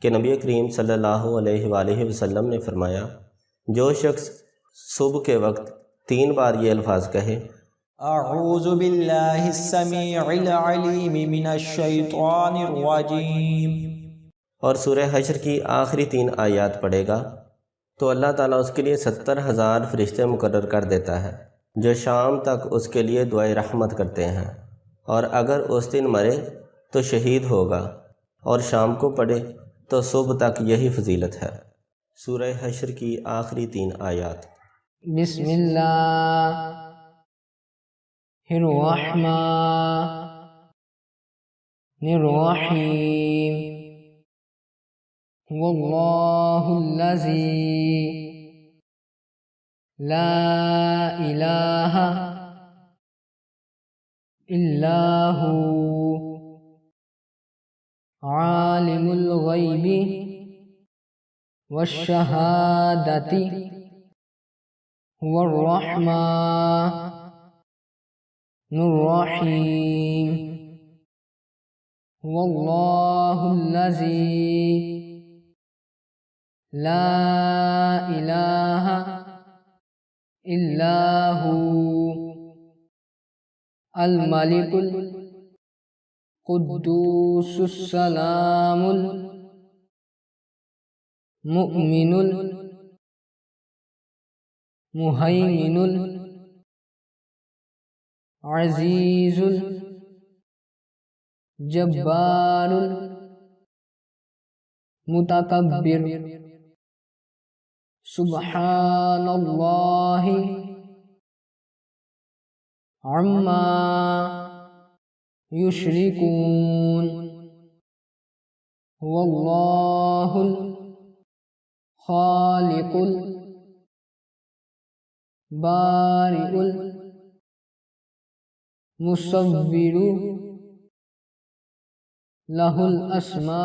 کہ نبی کریم صلی اللہ علیہ وآلہ وسلم نے فرمایا، جو شخص صبح کے وقت 3 بار یہ الفاظ کہے، اعوذ باللہ السمیع العلیم من الشیطان الرجیم، اور سورہ حشر کی آخری 3 آیات پڑھے گا، تو اللہ تعالیٰ اس کے لیے 70,000 فرشتے مقرر کر دیتا ہے جو شام تک اس کے لیے دعائے رحمت کرتے ہیں، اور اگر اس دن مرے تو شہید ہوگا، اور شام کو پڑھے تو صبح تک یہی فضیلت ہے۔ سورہ حشر کی آخری 3 آیات۔ بسم اللہ الرحمن الرحیم، واللہ الذی لا الہ الا هو عالم الغیب والشہادۃ هو الرحمن الرحیم، واللہ الذی لا الہ الا هو الملک القدوس السلام المؤمن المہیمن العزیز الجبار المتکبر، سبحان اللہ عما یشرکون، واللہ الخالق البارئ المصور، لہ الاسماء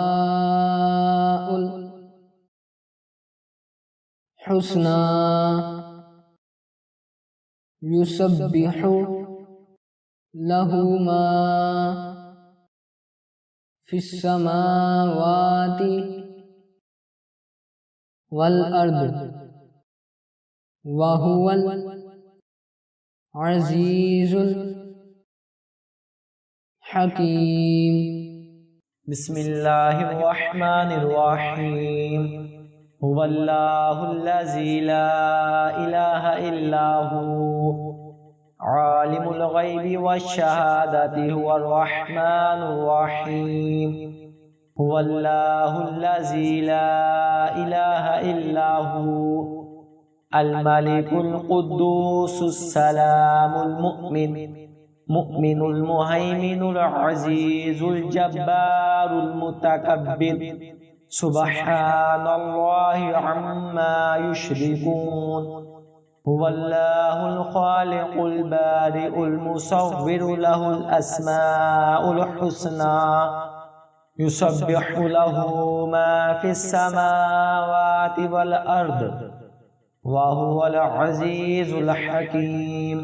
الحسنى، یسبح لہ ما فی السماوات والارض، وہو العزیز الحکیم۔ بسم اللہ الرحمن الرحیم، هو اللہ الذی لا الہ الا هو عالم الغیب والشہادۃ هو الرحمن الرحیم، هو اللہ الذی لا الہ الا هو الملک القدوس السلام المؤمن المہیمن العزیز الجبار المتکبر، سبحان اللہ عما یشرکون، هو اللہ الخالق البارئ المصور، لہ الاسماء الحسنى، یسبح لہ ما فی السماوات والارض، وہو العزیز الحکیم۔